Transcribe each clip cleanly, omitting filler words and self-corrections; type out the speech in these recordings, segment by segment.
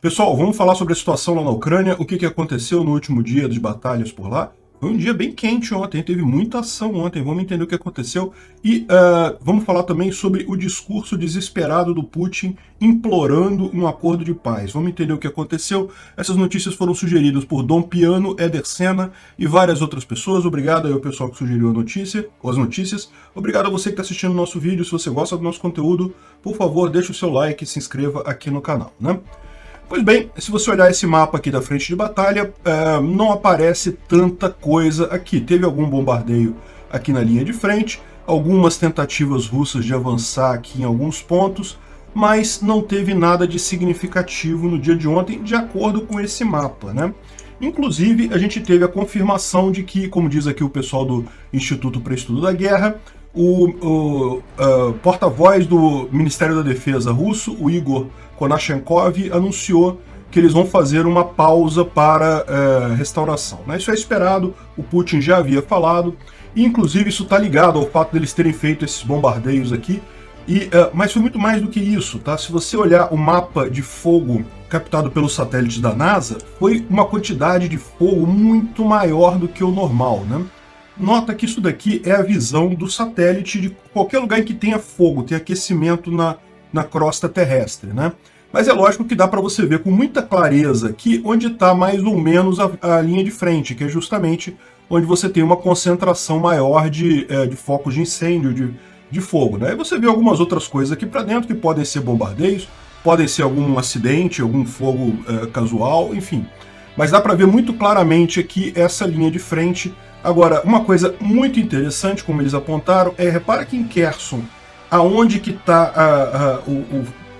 Pessoal, vamos falar sobre a situação lá na Ucrânia, o que aconteceu no último dia das batalhas por lá. Foi um dia bem quente ontem, teve muita ação ontem, vamos entender o que aconteceu. E vamos falar também sobre o discurso desesperado do Putin implorando um acordo de paz. Vamos entender o que aconteceu. Essas notícias foram sugeridas por Dom Piano, Éder Sena e várias outras pessoas. Obrigado aí ao pessoal que sugeriu a notícia, ou as notícias. Obrigado a você que está assistindo o nosso vídeo. Se você gosta do nosso conteúdo, por favor, deixe o seu like e se inscreva aqui no canal, né? Pois bem, se você olhar esse mapa aqui da frente de batalha, não aparece tanta coisa aqui. Teve algum bombardeio aqui na linha de frente, algumas tentativas russas de avançar aqui em alguns pontos, mas não teve nada de significativo no dia de ontem, de acordo com esse mapa, né? Inclusive, a gente teve a confirmação de que, como diz aqui o pessoal do Instituto para Estudo da Guerra, o porta-voz do Ministério da Defesa russo, o Igor Konashenkov, anunciou que eles vão fazer uma pausa para restauração, né? Isso é esperado, o Putin já havia falado, e inclusive isso está ligado ao fato deles terem feito esses bombardeios aqui, mas foi muito mais do que isso, tá? Se você olhar o mapa de fogo captado pelos satélites da NASA, foi uma quantidade de fogo muito maior do que o normal, né? Nota que isso daqui é a visão do satélite de qualquer lugar em que tenha fogo, tenha aquecimento na crosta terrestre, né? Mas é lógico que dá para você ver com muita clareza aqui onde está mais ou menos a linha de frente, que é justamente onde você tem uma concentração maior de focos de incêndio, de fogo, né? Aí você vê algumas outras coisas aqui para dentro que podem ser bombardeios, podem ser algum acidente, algum fogo casual, enfim. Mas dá para ver muito claramente aqui essa linha de frente. Agora, uma coisa muito interessante, como eles apontaram, repara que em Kherson, aonde que está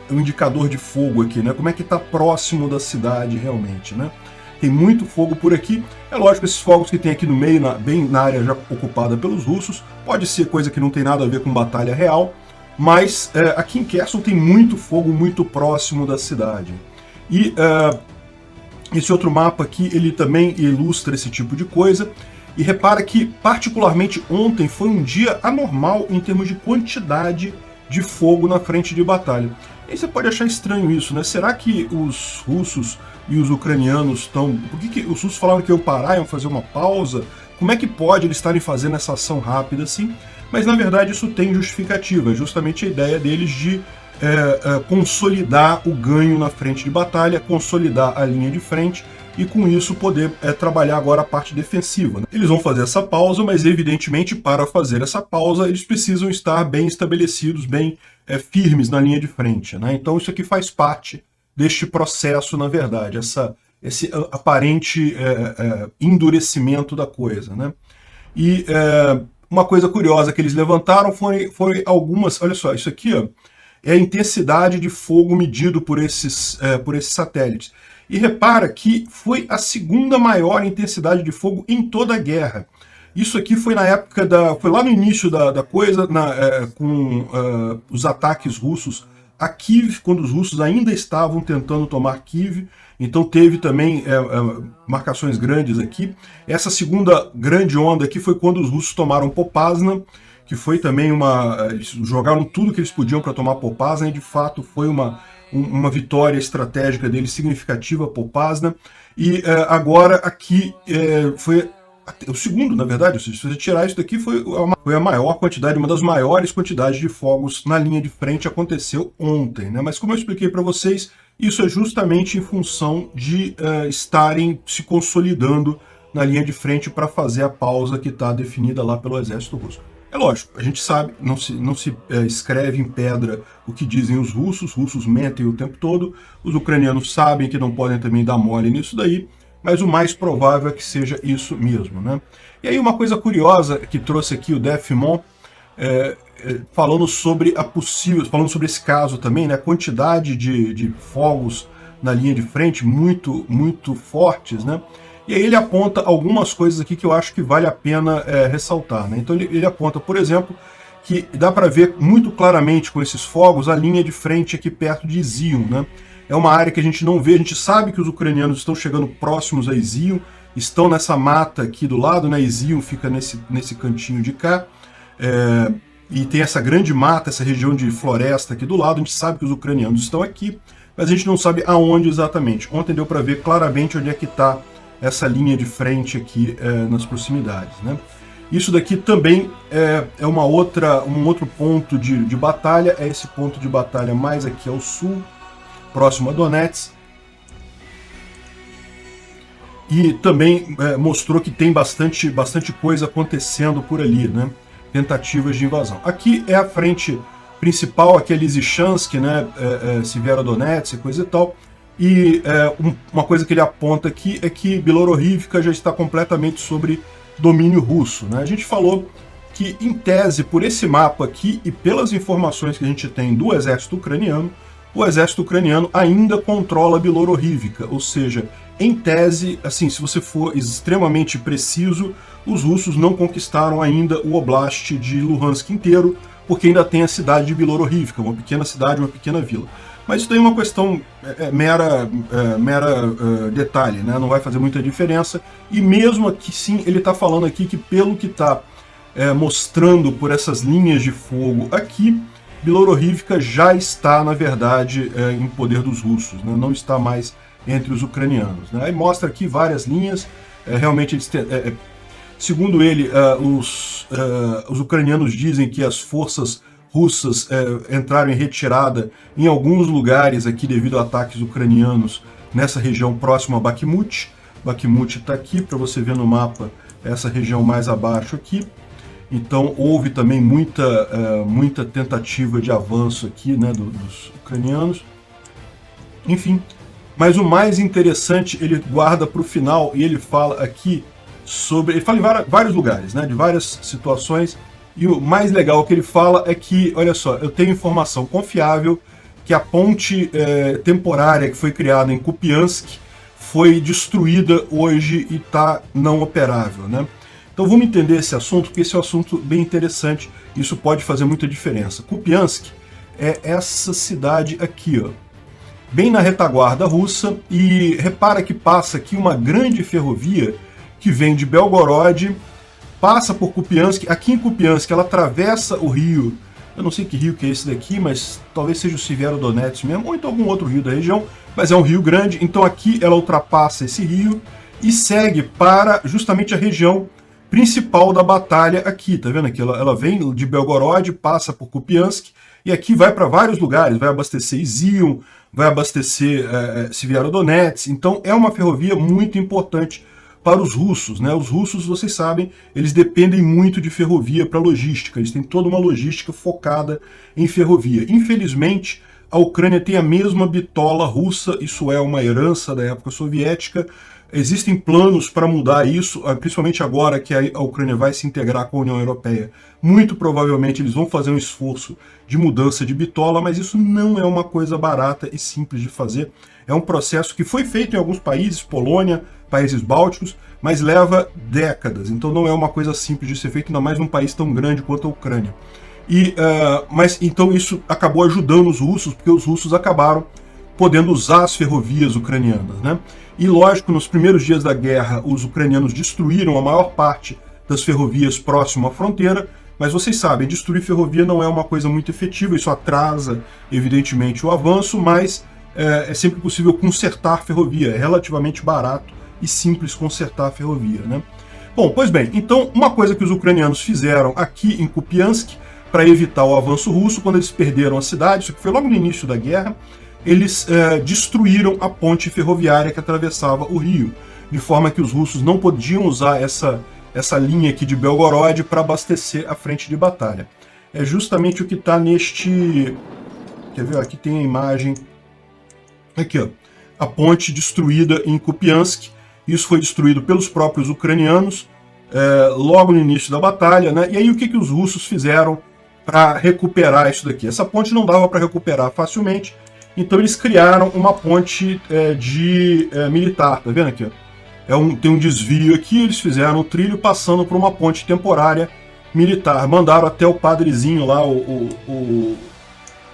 o indicador de fogo aqui, né? Como é que está próximo da cidade realmente, né? Tem muito fogo por aqui. É lógico, esses fogos que tem aqui no meio, bem na área já ocupada pelos russos, pode ser coisa que não tem nada a ver com batalha real, mas aqui em Kherson tem muito fogo muito próximo da cidade. E esse outro mapa aqui, ele também ilustra esse tipo de coisa. E repara que, particularmente ontem, foi um dia anormal em termos de quantidade de fogo na frente de batalha. E aí você pode achar estranho isso, né? Será que os russos e os ucranianos estão... Por que os russos falaram que iam parar, iam fazer uma pausa? Como é que pode eles estarem fazendo essa ação rápida assim? Mas, na verdade, isso tem justificativa. É justamente a ideia deles de consolidar o ganho na frente de batalha, consolidar a linha de frente, e com isso poder trabalhar agora a parte defensiva, né? Eles vão fazer essa pausa, mas evidentemente para fazer essa pausa eles precisam estar bem estabelecidos, bem firmes na linha de frente, né? Então isso aqui faz parte deste processo, na verdade, esse aparente endurecimento da coisa, né? E uma coisa curiosa que eles levantaram foi algumas, olha só, isso aqui ó, é a intensidade de fogo medido por esses satélites. E repara que foi a segunda maior intensidade de fogo em toda a guerra. Isso aqui foi na época foi lá no início da coisa, com os ataques russos a Kiev, quando os russos ainda estavam tentando tomar Kiev. Então teve também marcações grandes aqui. Essa segunda grande onda aqui foi quando os russos tomaram Popasna, que foi também eles jogaram tudo que eles podiam para tomar Popasna, e de fato foi uma vitória estratégica deles significativa, Popasna. E agora aqui foi o segundo, na verdade, se você tirar isso daqui, foi a maior quantidade, uma das maiores quantidades de fogos na linha de frente aconteceu ontem, né? Mas como eu expliquei para vocês, isso é justamente em função de estarem se consolidando na linha de frente para fazer a pausa que está definida lá pelo exército russo. É lógico, a gente sabe, não se escreve em pedra o que dizem os russos mentem o tempo todo, os ucranianos sabem que não podem também dar mole nisso daí, mas o mais provável é que seja isso mesmo, né? E aí uma coisa curiosa que trouxe aqui o Defimon, falando sobre esse caso também, né? A quantidade de fogos na linha de frente muito, muito fortes, né? E aí ele aponta algumas coisas aqui que eu acho que vale a pena ressaltar, né? Então ele aponta, por exemplo, que dá para ver muito claramente com esses fogos a linha de frente aqui perto de Izium, né? É uma área que a gente não vê, a gente sabe que os ucranianos estão chegando próximos a Izium, estão nessa mata aqui do lado, né? Izium fica nesse cantinho de cá, e tem essa grande mata, essa região de floresta aqui do lado, a gente sabe que os ucranianos estão aqui, mas a gente não sabe aonde exatamente. Ontem deu para ver claramente onde é que está essa linha de frente aqui nas proximidades, né? Isso daqui também é um outro ponto de batalha, é esse ponto de batalha mais aqui ao sul, próximo a Donetsk. E também mostrou que tem bastante coisa acontecendo por ali, né? Tentativas de invasão. Aqui é a frente principal, aqui é Lysychansk, né? Severodonetsk, coisa e tal. E uma coisa que ele aponta aqui é que Bielorrivka já está completamente sobre domínio russo, né? A gente falou que, em tese, por esse mapa aqui e pelas informações que a gente tem do exército ucraniano, o exército ucraniano ainda controla Bielorrivka, ou seja, em tese, assim, se você for extremamente preciso, os russos não conquistaram ainda o Oblast de Luhansk inteiro, porque ainda tem a cidade de Bielorrivka, uma pequena cidade, uma pequena vila. Mas isso daí é uma questão mera detalhe, né? Não vai fazer muita diferença. E mesmo aqui, sim, ele está falando aqui que pelo que está mostrando por essas linhas de fogo aqui, Bielorrivka já está, na verdade, em poder dos russos, né? Não está mais entre os ucranianos, né? Aí mostra aqui várias linhas, realmente eles segundo ele, os ucranianos dizem que as forças russas entraram em retirada em alguns lugares aqui devido a ataques ucranianos nessa região próxima a Bakhmut. Bakhmut está aqui, para você ver no mapa, essa região mais abaixo aqui. Então houve também muita tentativa de avanço aqui, né, dos ucranianos. Enfim, mas o mais interessante ele guarda para o final e ele fala aqui sobre... Ele fala em vários lugares, né, de várias situações. E o mais legal que ele fala é que, olha só, eu tenho informação confiável que a ponte temporária que foi criada em Kupiansk foi destruída hoje e está não operável, né? Então vamos entender esse assunto, porque esse é um assunto bem interessante, isso pode fazer muita diferença. Kupiansk é essa cidade aqui, ó, bem na retaguarda russa, e repara que passa aqui uma grande ferrovia que vem de Belgorod, passa por Kupiansk. Aqui em Kupiansk ela atravessa o rio, eu não sei que rio que é esse daqui, mas talvez seja o Severodonetsk mesmo, ou então algum outro rio da região, mas é um rio grande, então aqui ela ultrapassa esse rio e segue para justamente a região principal da batalha aqui, tá vendo aqui? Ela vem de Belgorod, passa por Kupiansk, e aqui vai para vários lugares, vai abastecer Izium, vai abastecer Severodonetsk, então é uma ferrovia muito importante para os russos, né? Os russos, vocês sabem, eles dependem muito de ferrovia para logística, eles têm toda uma logística focada em ferrovia. Infelizmente, a Ucrânia tem a mesma bitola russa, isso é uma herança da época soviética. Existem planos para mudar isso, principalmente agora que a Ucrânia vai se integrar com a União Europeia. Muito provavelmente eles vão fazer um esforço de mudança de bitola, mas isso não é uma coisa barata e simples de fazer. É um processo que foi feito em alguns países, Polônia, países bálticos, mas leva décadas. Então não é uma coisa simples de ser feito, ainda mais num país tão grande quanto a Ucrânia. Mas então isso acabou ajudando os russos, porque os russos acabaram podendo usar as ferrovias ucranianas, né? E lógico, nos primeiros dias da guerra, os ucranianos destruíram a maior parte das ferrovias próximo à fronteira, mas vocês sabem, destruir ferrovia não é uma coisa muito efetiva, isso atrasa, evidentemente, o avanço, mas é sempre possível consertar ferrovia, é relativamente barato e simples consertar a ferrovia, né? Bom, pois bem, então uma coisa que os ucranianos fizeram aqui em Kupiansk para evitar o avanço russo, quando eles perderam a cidade, isso foi logo no início da guerra, eles destruíram a ponte ferroviária que atravessava o rio, de forma que os russos não podiam usar essa linha aqui de Belgorod para abastecer a frente de batalha. É justamente o que está neste... Quer ver? Aqui tem a imagem. Aqui, ó. A ponte destruída em Kupiansk. Isso foi destruído pelos próprios ucranianos logo no início da batalha, né? E aí o que os russos fizeram para recuperar isso daqui? Essa ponte não dava para recuperar facilmente, então eles criaram uma ponte militar, tá vendo aqui? Ó? Tem um desvio aqui, eles fizeram um trilho passando por uma ponte temporária militar. Mandaram até o padrezinho lá, eu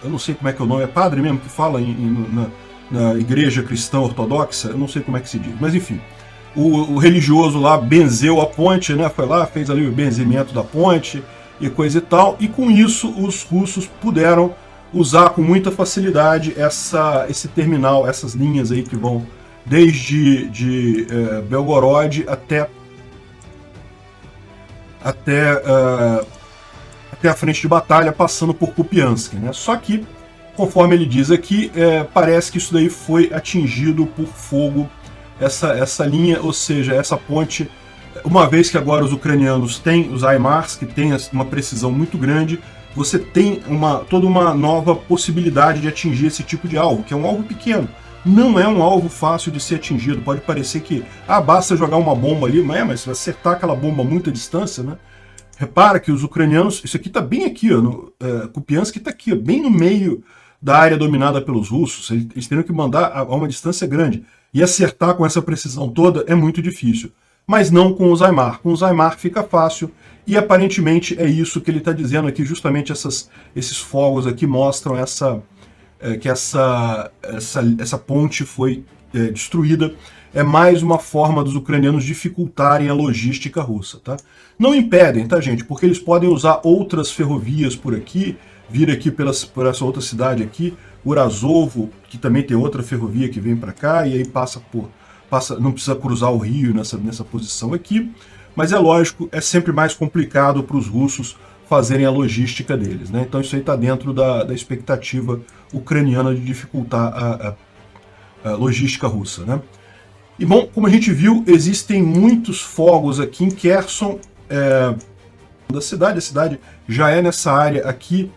não sei como é que é o nome, é padre mesmo que fala na igreja cristã ortodoxa, eu não sei como é que se diz, mas enfim. O religioso lá benzeu a ponte, né? Foi lá, fez ali o benzimento da ponte e coisa e tal, e com isso os russos puderam usar com muita facilidade esse terminal, essas linhas aí que vão desde Belgorod até a frente de batalha, passando por Kupiansk, né? Só que, conforme ele diz aqui, parece que isso daí foi atingido por fogo, essa linha, ou seja, essa ponte, uma vez que agora os ucranianos têm os HIMARS, que tem uma precisão muito grande, você tem toda uma nova possibilidade de atingir esse tipo de alvo, que é um alvo pequeno. Não é um alvo fácil de ser atingido. Pode parecer que basta jogar uma bomba ali, mas se acertar aquela bomba a muita distância, né? Repara que os ucranianos, isso aqui está bem aqui, ó, Kupiansk está aqui, ó, bem no meio da área dominada pelos russos. Eles teriam que mandar a uma distância grande. E acertar com essa precisão toda é muito difícil. Mas não com o HIMARS. Com o HIMARS fica fácil. E aparentemente é isso que ele está dizendo aqui, justamente esses fogos aqui mostram que essa ponte foi destruída. É mais uma forma dos ucranianos dificultarem a logística russa, tá? Não impedem, tá, gente? Porque eles podem usar outras ferrovias por aqui, vir aqui por essa outra cidade aqui, Urazovo, que também tem outra ferrovia que vem para cá, e aí não precisa cruzar o rio nessa posição aqui. Mas é lógico, é sempre mais complicado para os russos fazerem a logística deles, né? Então isso aí está dentro da expectativa ucraniana de dificultar a logística russa, né? E bom, como a gente viu, existem muitos fogos aqui em Kherson, a cidade já é nessa área aqui,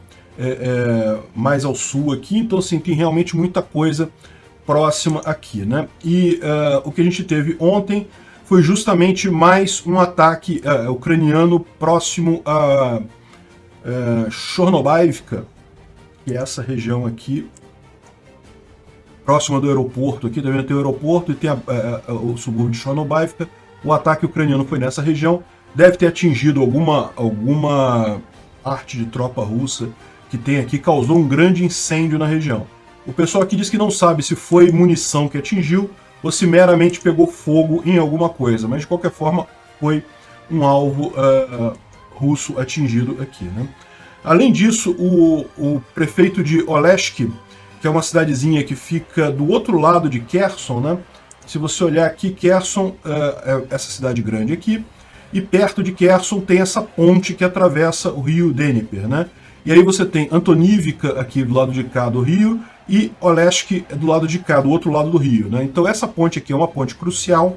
mais ao sul aqui, então assim, tem realmente muita coisa próxima aqui, né? E o que a gente teve ontem foi justamente mais um ataque ucraniano próximo a Chornobaivka, que é essa região aqui, próxima do aeroporto. Aqui também tem o aeroporto e tem o subúrbio de Chornobaivka. O ataque ucraniano foi nessa região, deve ter atingido alguma parte de tropa russa que tem aqui, causou um grande incêndio na região. O pessoal aqui diz que não sabe se foi munição que atingiu ou se meramente pegou fogo em alguma coisa, mas de qualquer forma foi um alvo russo atingido aqui, né? Além disso, o prefeito de Oleshk, que é uma cidadezinha que fica do outro lado de Kherson, né? Se você olhar aqui, Kherson é essa cidade grande aqui, e perto de Kherson tem essa ponte que atravessa o rio Dnieper, né? E aí você tem Antonivka aqui do lado de cá do rio, e Oleshk do lado de cá, do outro lado do rio, né? Então essa ponte aqui é uma ponte crucial,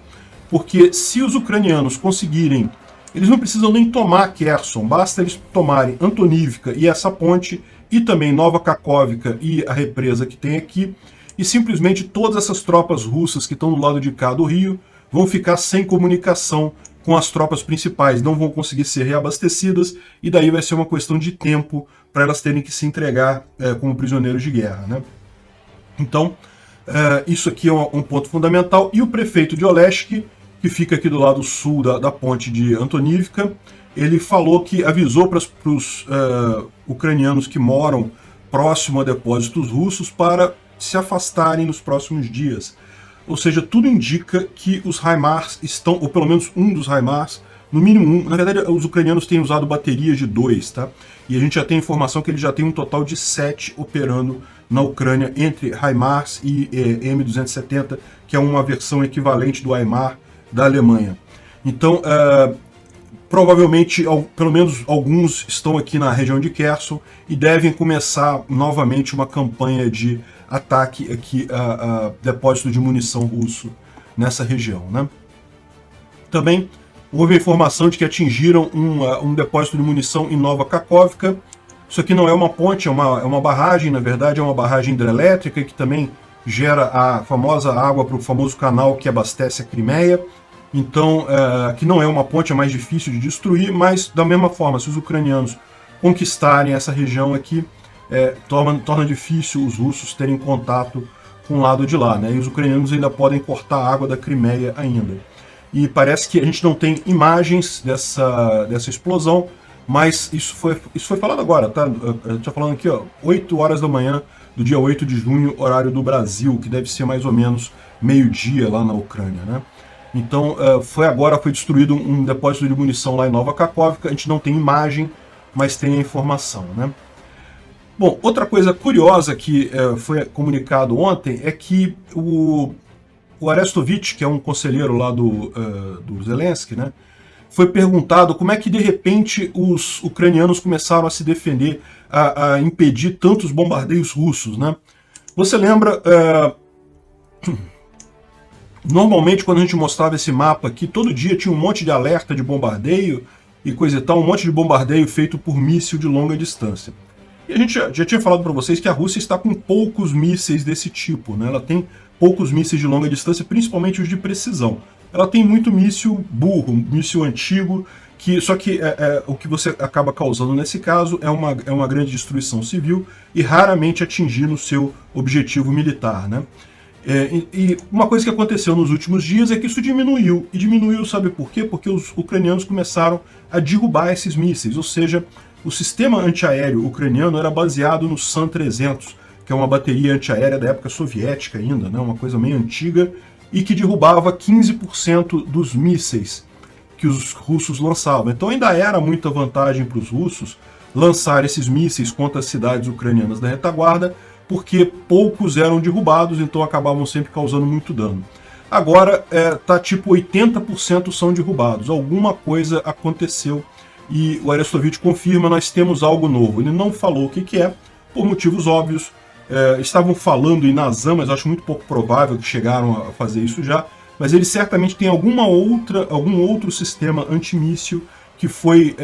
porque se os ucranianos conseguirem, eles não precisam nem tomar Kherson, basta eles tomarem Antonivka e essa ponte, e também Nova Kakhovka e a represa que tem aqui, e simplesmente todas essas tropas russas que estão do lado de cá do rio vão ficar sem comunicação com as tropas principais, não vão conseguir ser reabastecidas, e daí vai ser uma questão de tempo para elas terem que se entregar como prisioneiros de guerra, né? Então, isso aqui é um ponto fundamental. E o prefeito de Oleshk, que fica aqui do lado sul da ponte de Antonivka, ele falou que avisou para os ucranianos que moram próximo a depósitos russos para se afastarem nos próximos dias. Ou seja, tudo indica que os HIMARS estão, ou pelo menos um dos HIMARS, no mínimo um, na verdade os ucranianos têm usado baterias de 2, tá? E a gente já tem informação que eles já têm um total de 7 operando na Ucrânia, entre HIMARS e M270, que é uma versão equivalente do HIMARS da Alemanha. Então, provavelmente, pelo menos alguns estão aqui na região de Kherson e devem começar novamente uma campanha de ataque aqui a depósito de munição russo nessa região, né? Também houve a informação de que atingiram um depósito de munição em Nova Kakhovka. Isso aqui não é uma ponte, é uma barragem, na verdade é uma barragem hidrelétrica que também gera a famosa água para o famoso canal que abastece a Crimeia. Então, que não é uma ponte, é mais difícil de destruir, mas da mesma forma, se os ucranianos conquistarem essa região aqui, torna difícil os russos terem contato com o lado de lá, né? E os ucranianos ainda podem cortar a água da Crimeia ainda. E parece que a gente não tem imagens dessa explosão, mas isso foi falado agora, tá? Eu tô falando aqui, ó, 8 horas da manhã do dia 8 de junho, horário do Brasil, que deve ser mais ou menos meio-dia lá na Ucrânia, né? Então, foi destruído um depósito de munição lá em Nova Kakhovka. A gente não tem imagem, mas tem a informação, né? Bom, outra coisa curiosa que foi comunicado ontem é que o Arestovich, que é um conselheiro lá do Zelensky, né, foi perguntado como é que de repente os ucranianos começaram a se defender, a impedir tantos bombardeios russos, né? Você lembra, normalmente quando a gente mostrava esse mapa aqui, todo dia tinha um monte de alerta de bombardeio e coisa e tal, um monte de bombardeio feito por míssil de longa distância. E a gente já tinha falado para vocês que a Rússia está com poucos mísseis desse tipo, né? Ela tem poucos mísseis de longa distância, principalmente os de precisão. Ela tem muito míssil burro, míssil antigo, só que o que você acaba causando nesse caso é uma grande destruição civil e raramente atingindo o seu objetivo militar, né? E uma coisa que aconteceu nos últimos dias é que isso diminuiu. E diminuiu, sabe por quê? Porque os ucranianos começaram a derrubar esses mísseis, ou seja, o sistema antiaéreo ucraniano era baseado no San-300, que é uma bateria antiaérea da época soviética ainda, né? Uma coisa meio antiga, e que derrubava 15% dos mísseis que os russos lançavam. Então ainda era muita vantagem para os russos lançar esses mísseis contra as cidades ucranianas da retaguarda, porque poucos eram derrubados, então acabavam sempre causando muito dano. Agora tá tipo 80% são derrubados. Alguma coisa aconteceu e o Arestovich confirma: nós temos algo novo. Ele não falou o que é, por motivos óbvios. Estavam falando em Nazam, mas acho muito pouco provável que chegaram a fazer isso já, mas ele certamente tem algum outro sistema antimíssil que foi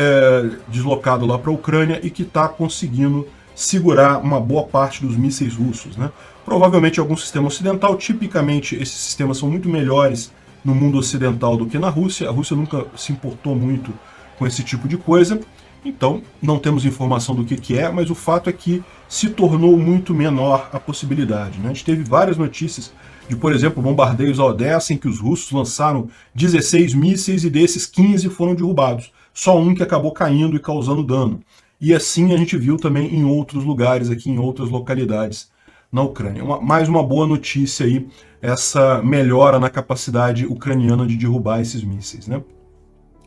deslocado lá para a Ucrânia e que está conseguindo segurar uma boa parte dos mísseis russos, né? Provavelmente algum sistema ocidental. Tipicamente esses sistemas são muito melhores no mundo ocidental do que na Rússia. A Rússia nunca se importou muito com esse tipo de coisa. Então, não temos informação do que é, mas o fato é que se tornou muito menor a possibilidade, né? A gente teve várias notícias de, por exemplo, bombardeios a Odessa, em que os russos lançaram 16 mísseis e desses 15 foram derrubados. Só um que acabou caindo e causando dano. E assim a gente viu também em outros lugares, aqui em outras localidades na Ucrânia. Mais uma boa notícia aí, essa melhora na capacidade ucraniana de derrubar esses mísseis, né?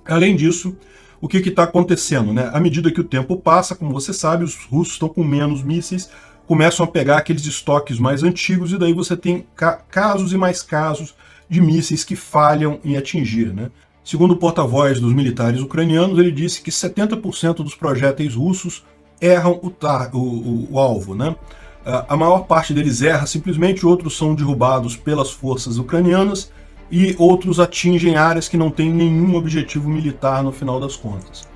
Além disso, o que está acontecendo, né? À medida que o tempo passa, como você sabe, os russos estão com menos mísseis, começam a pegar aqueles estoques mais antigos e daí você tem casos e mais casos de mísseis que falham em atingir, né? Segundo o porta-voz dos militares ucranianos, ele disse que 70% dos projéteis russos erram o alvo, né? A maior parte deles erra simplesmente, outros são derrubados pelas forças ucranianas e outros atingem áreas que não têm nenhum objetivo militar no final das contas.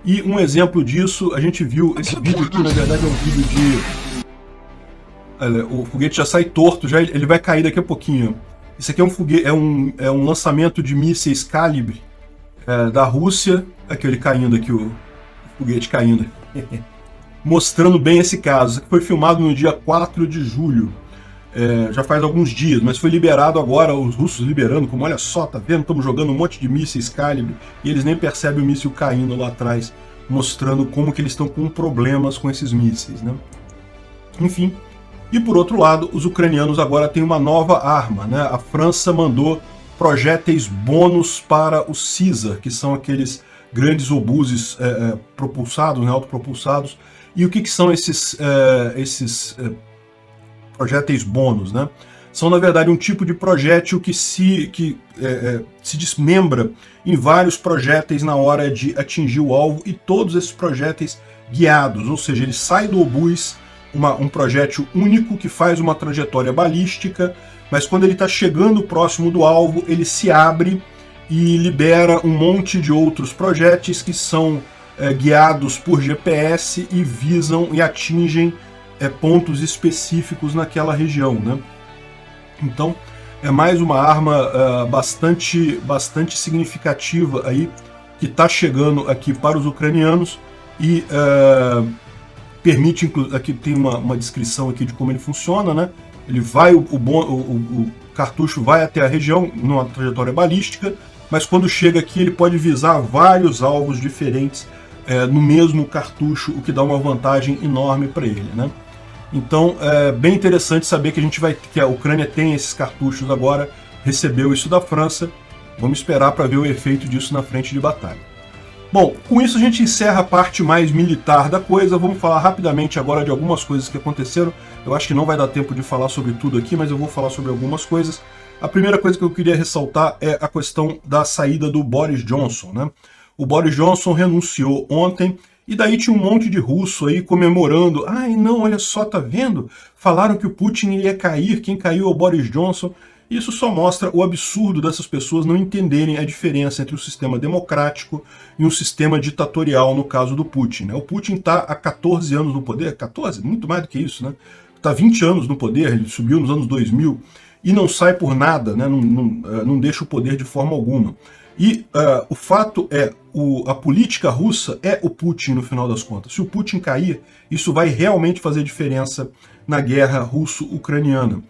E um exemplo disso, a gente viu, esse vídeo aqui na verdade é um vídeo de... Olha, o foguete já sai torto, ele vai cair daqui a pouquinho. Isso aqui é um foguete, é um lançamento de mísseis calibre da Rússia. Aqui ele caindo aqui, o foguete caindo. Mostrando bem esse caso. Isso aqui foi filmado no dia 4 de julho. Já faz alguns dias, mas foi liberado agora, os russos liberando, como olha só, tá vendo? Estamos jogando um monte de mísseis calibre e eles nem percebem o míssil caindo lá atrás, mostrando como que eles estão com problemas com esses mísseis, né? Enfim. E por outro lado, os ucranianos agora têm uma nova arma, né? A França mandou projéteis bônus para os Caesar, que são aqueles grandes obuses propulsados, né, autopropulsados. E o que são esses projéteis bônus, né? São, na verdade, um tipo de projétil que se desmembra em vários projéteis na hora de atingir o alvo, e todos esses projéteis guiados, ou seja, ele sai do obus, um projétil único que faz uma trajetória balística, mas quando ele está chegando próximo do alvo, ele se abre e libera um monte de outros projéteis que são guiados por GPS e visam e atingem pontos específicos naquela região, né? Então, é mais uma arma bastante significativa aí, que está chegando aqui para os ucranianos e permite, aqui tem uma descrição aqui de como ele funciona, né? Ele vai, o cartucho vai até a região numa trajetória balística, mas quando chega aqui ele pode visar vários alvos diferentes no mesmo cartucho, o que dá uma vantagem enorme para ele, né? Então é bem interessante saber que a Ucrânia tem esses cartuchos agora, recebeu isso da França. Vamos esperar para ver o efeito disso na frente de batalha. Bom, com isso a gente encerra a parte mais militar da coisa. Vamos falar rapidamente agora de algumas coisas que aconteceram. Eu acho que não vai dar tempo de falar sobre tudo aqui, mas eu vou falar sobre algumas coisas. A primeira coisa que eu queria ressaltar é a questão da saída do Boris Johnson, né? O Boris Johnson renunciou ontem, e daí tinha um monte de russo aí comemorando. Ai, não, olha só, tá vendo? Falaram que o Putin ia cair, quem caiu é o Boris Johnson. Isso só mostra o absurdo dessas pessoas não entenderem a diferença entre o sistema democrático e um sistema ditatorial, no caso do Putin, né? O Putin está há 14 anos no poder, 14? Muito mais do que isso, né? Está 20 anos no poder, ele subiu nos anos 2000 e não sai por nada, né? Não deixa o poder de forma alguma. E o fato é, a política russa é o Putin no final das contas. Se o Putin cair, isso vai realmente fazer diferença na guerra russo-ucraniana.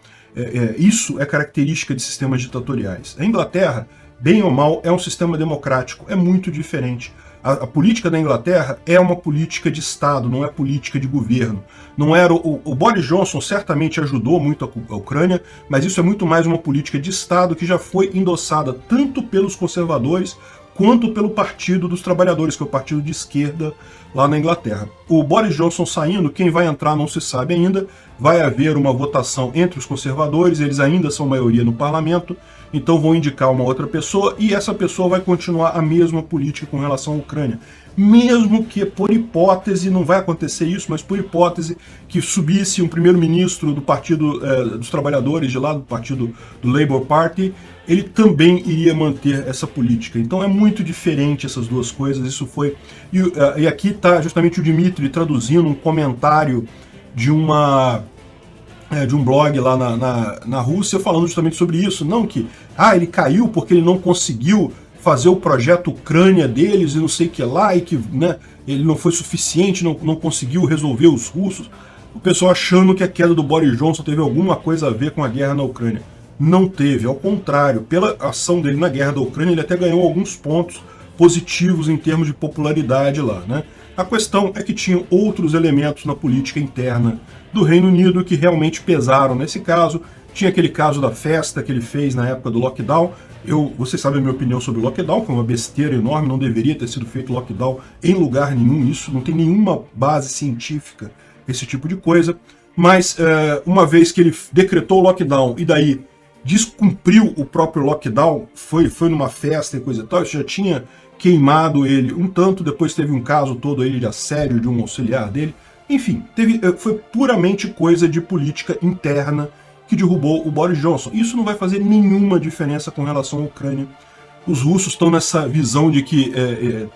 Isso é característica de sistemas ditatoriais. A Inglaterra, bem ou mal, é um sistema democrático, é muito diferente. A política da Inglaterra é uma política de Estado, não é política de governo. Não era o Boris Johnson certamente ajudou muito a Ucrânia, mas isso é muito mais uma política de Estado que já foi endossada tanto pelos conservadores quanto pelo Partido dos Trabalhadores, que é o partido de esquerda lá na Inglaterra. O Boris Johnson saindo, quem vai entrar não se sabe ainda, vai haver uma votação entre os conservadores, eles ainda são maioria no parlamento, então vão indicar uma outra pessoa, e essa pessoa vai continuar a mesma política com relação à Ucrânia. Mesmo que, por hipótese, não vai acontecer isso, mas por hipótese que subisse um primeiro-ministro do Partido dos Trabalhadores, de lá do Partido do Labour Party, ele também iria manter essa política. Então é muito diferente essas duas coisas, isso foi... E aqui está justamente o Dmitry traduzindo um comentário de um blog lá na Rússia falando justamente sobre isso. Não que, ele caiu porque ele não conseguiu fazer o projeto Ucrânia deles e não sei o que lá, e que, né, ele não foi suficiente, não conseguiu resolver os russos. O pessoal achando que a queda do Boris Johnson teve alguma coisa a ver com a guerra na Ucrânia. Não teve, ao contrário, pela ação dele na guerra da Ucrânia, ele até ganhou alguns pontos positivos em termos de popularidade lá, né? A questão é que tinham outros elementos na política interna do Reino Unido que realmente pesaram nesse caso. Tinha aquele caso da festa que ele fez na época do lockdown. Vocês sabem a minha opinião sobre o lockdown, foi uma besteira enorme, não deveria ter sido feito lockdown em lugar nenhum, isso não tem nenhuma base científica, esse tipo de coisa. Mas uma vez que ele decretou o lockdown e daí descumpriu o próprio lockdown, foi numa festa e coisa e tal, isso já tinha queimado ele um tanto, depois teve um caso todo aí de assédio de um auxiliar dele. Enfim, foi puramente coisa de política interna que derrubou o Boris Johnson. Isso não vai fazer nenhuma diferença com relação à Ucrânia. Os russos estão nessa visão de que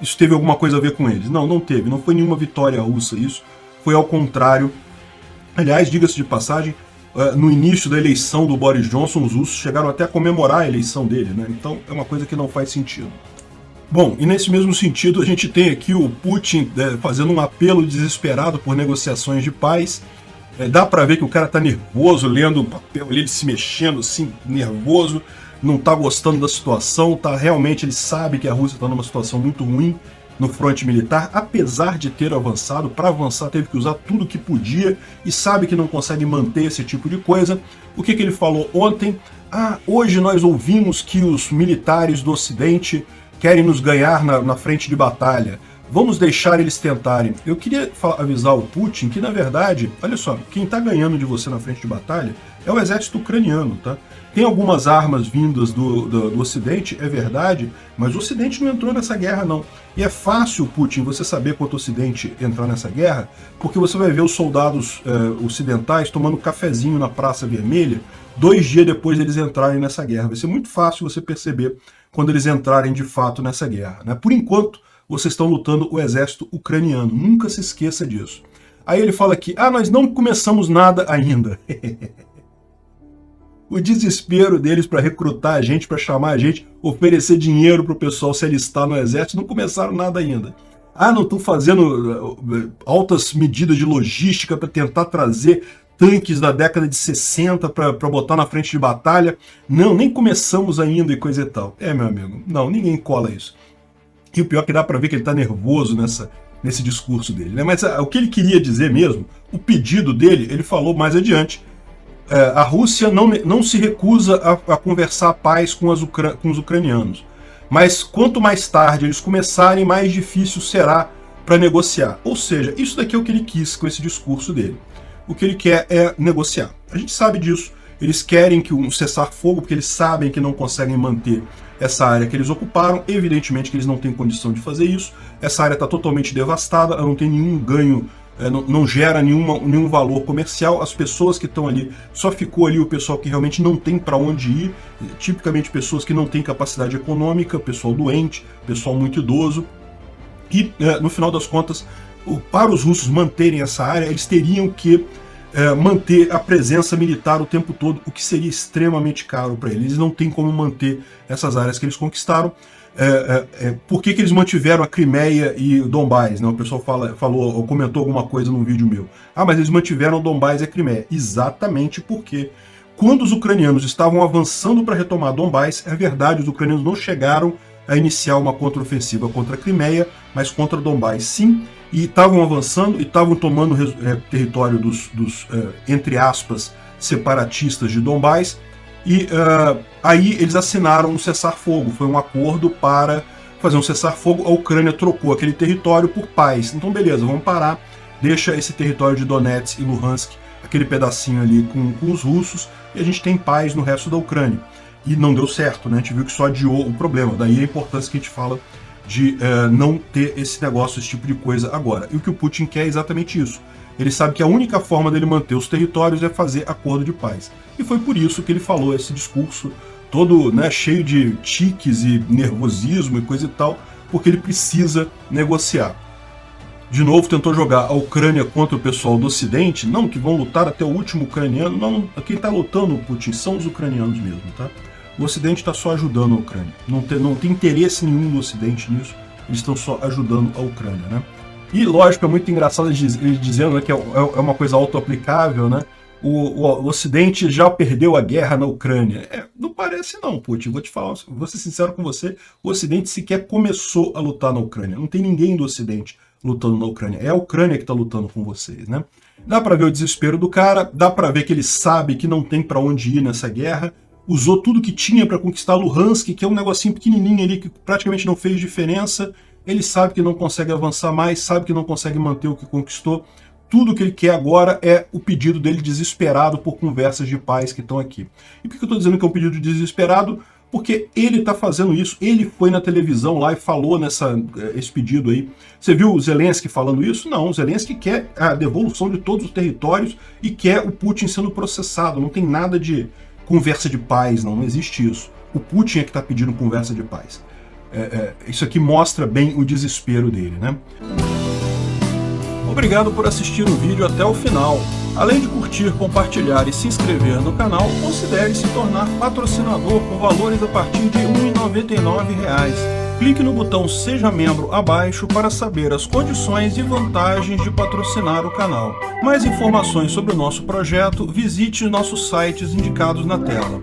isso teve alguma coisa a ver com eles. Não, não teve. Não foi nenhuma vitória russa isso. Foi ao contrário. Aliás, diga-se de passagem, no início da eleição do Boris Johnson, os russos chegaram até a comemorar a eleição dele, né? Então é uma coisa que não faz sentido. Bom, e nesse mesmo sentido a gente tem aqui o Putin fazendo um apelo desesperado por negociações de paz. Dá pra ver que o cara tá nervoso, lendo o papel ali, ele se mexendo assim, nervoso, não tá gostando da situação, realmente ele sabe que a Rússia tá numa situação muito ruim no fronte militar, apesar de ter avançado. Para avançar teve que usar tudo que podia e sabe que não consegue manter esse tipo de coisa. O que ele falou ontem? Hoje nós ouvimos que os militares do Ocidente querem nos ganhar na frente de batalha. Vamos deixar eles tentarem. Eu queria avisar o Putin que, na verdade, olha só, quem está ganhando de você na frente de batalha é o exército ucraniano, tá? Tem algumas armas vindas do Ocidente, é verdade, mas o Ocidente não entrou nessa guerra, não. E é fácil, Putin, você saber quanto o Ocidente entrar nessa guerra, porque você vai ver os soldados ocidentais tomando cafezinho na Praça Vermelha 2 dias depois deles entrarem nessa guerra. Vai ser muito fácil você perceber quando eles entrarem de fato nessa guerra, né? Por enquanto, vocês estão lutando o exército ucraniano. Nunca se esqueça disso. Aí ele fala aqui, nós não começamos nada ainda. O desespero deles para recrutar a gente, para chamar a gente, oferecer dinheiro para o pessoal se alistar no exército, não começaram nada ainda. Não estão fazendo altas medidas de logística para tentar trazer tanques da década de 60 para botar na frente de batalha. Não, nem começamos ainda e coisa e tal. Meu amigo, não, ninguém cola isso. E o pior é que dá para ver que ele está nervoso nesse discurso dele, né? Mas o que ele queria dizer mesmo, o pedido dele, ele falou mais adiante. A Rússia não se recusa a conversar a paz com os ucranianos, mas quanto mais tarde eles começarem, mais difícil será para negociar. Ou seja, isso daqui é o que ele quis com esse discurso dele. O que ele quer é negociar. A gente sabe disso. Eles querem que um cessar-fogo, porque eles sabem que não conseguem manter essa área que eles ocuparam. Evidentemente que eles não têm condição de fazer isso. Essa área está totalmente devastada, ela não tem nenhum ganho, não gera nenhum valor comercial. As pessoas que estão ali, só ficou ali o pessoal que realmente não tem para onde ir, tipicamente pessoas que não têm capacidade econômica, pessoal doente, pessoal muito idoso. E, no final das contas, para os russos manterem essa área, eles teriam que manter a presença militar o tempo todo, o que seria extremamente caro para eles. Eles não têm como manter essas áreas que eles conquistaram. Por que eles mantiveram a Crimeia e o Donbás? Né? O pessoal falou ou comentou alguma coisa num vídeo meu. Mas eles mantiveram o Donbás e a Crimeia. Exatamente porque quando os ucranianos estavam avançando para retomar Donbás, é verdade, os ucranianos não chegaram a iniciar uma contraofensiva contra a Crimeia, mas contra Donbás sim, e estavam avançando e estavam tomando território dos entre aspas, separatistas de Donbás, e aí eles assinaram um cessar-fogo. Foi um acordo para fazer um cessar-fogo. A Ucrânia trocou aquele território por paz. Então beleza, vamos parar, deixa esse território de Donetsk e Luhansk, aquele pedacinho ali com os russos, e a gente tem paz no resto da Ucrânia. E não deu certo, né? A gente viu que só adiou o problema. Daí a importância que a gente fala de não ter esse negócio, esse tipo de coisa agora. E o que o Putin quer é exatamente isso. Ele sabe que a única forma dele manter os territórios é fazer acordo de paz. E foi por isso que ele falou esse discurso todo, né, cheio de tiques e nervosismo e coisa e tal, porque ele precisa negociar. De novo, tentou jogar a Ucrânia contra o pessoal do Ocidente. Não, que vão lutar até o último ucraniano. Não, quem está lutando, Putin, são os ucranianos mesmo, tá? O Ocidente está só ajudando a Ucrânia. Não tem interesse nenhum do Ocidente nisso. Eles estão só ajudando a Ucrânia, né? E, lógico, é muito engraçado eles dizendo, né, que é uma coisa auto-aplicável, né? O Ocidente já perdeu a guerra na Ucrânia. Não parece não, Putin. Vou te falar, vou ser sincero com você. O Ocidente sequer começou a lutar na Ucrânia. Não tem ninguém do Ocidente lutando na Ucrânia. É a Ucrânia que está lutando com vocês, né? Dá para ver o desespero do cara, dá para ver que ele sabe que não tem para onde ir nessa guerra. Usou tudo que tinha para conquistar Luhansk, que é um negocinho pequenininho ali que praticamente não fez diferença. Ele sabe que não consegue avançar mais, sabe que não consegue manter o que conquistou. Tudo que ele quer agora é o pedido dele desesperado por conversas de paz que estão aqui. E por que eu estou dizendo que é um pedido desesperado? Porque ele está fazendo isso, ele foi na televisão lá e falou esse pedido aí. Você viu o Zelensky falando isso? Não, o Zelensky quer a devolução de todos os territórios e quer o Putin sendo processado. Não tem nada de conversa de paz, não existe isso. O Putin é que está pedindo conversa de paz. Isso aqui mostra bem o desespero dele, né? Obrigado por assistir o vídeo até o final. Além de curtir, compartilhar e se inscrever no canal, considere se tornar patrocinador com valores a partir de R$ 1,99. Clique no botão Seja Membro abaixo para saber as condições e vantagens de patrocinar o canal. Mais informações sobre o nosso projeto, visite nossos sites indicados na tela.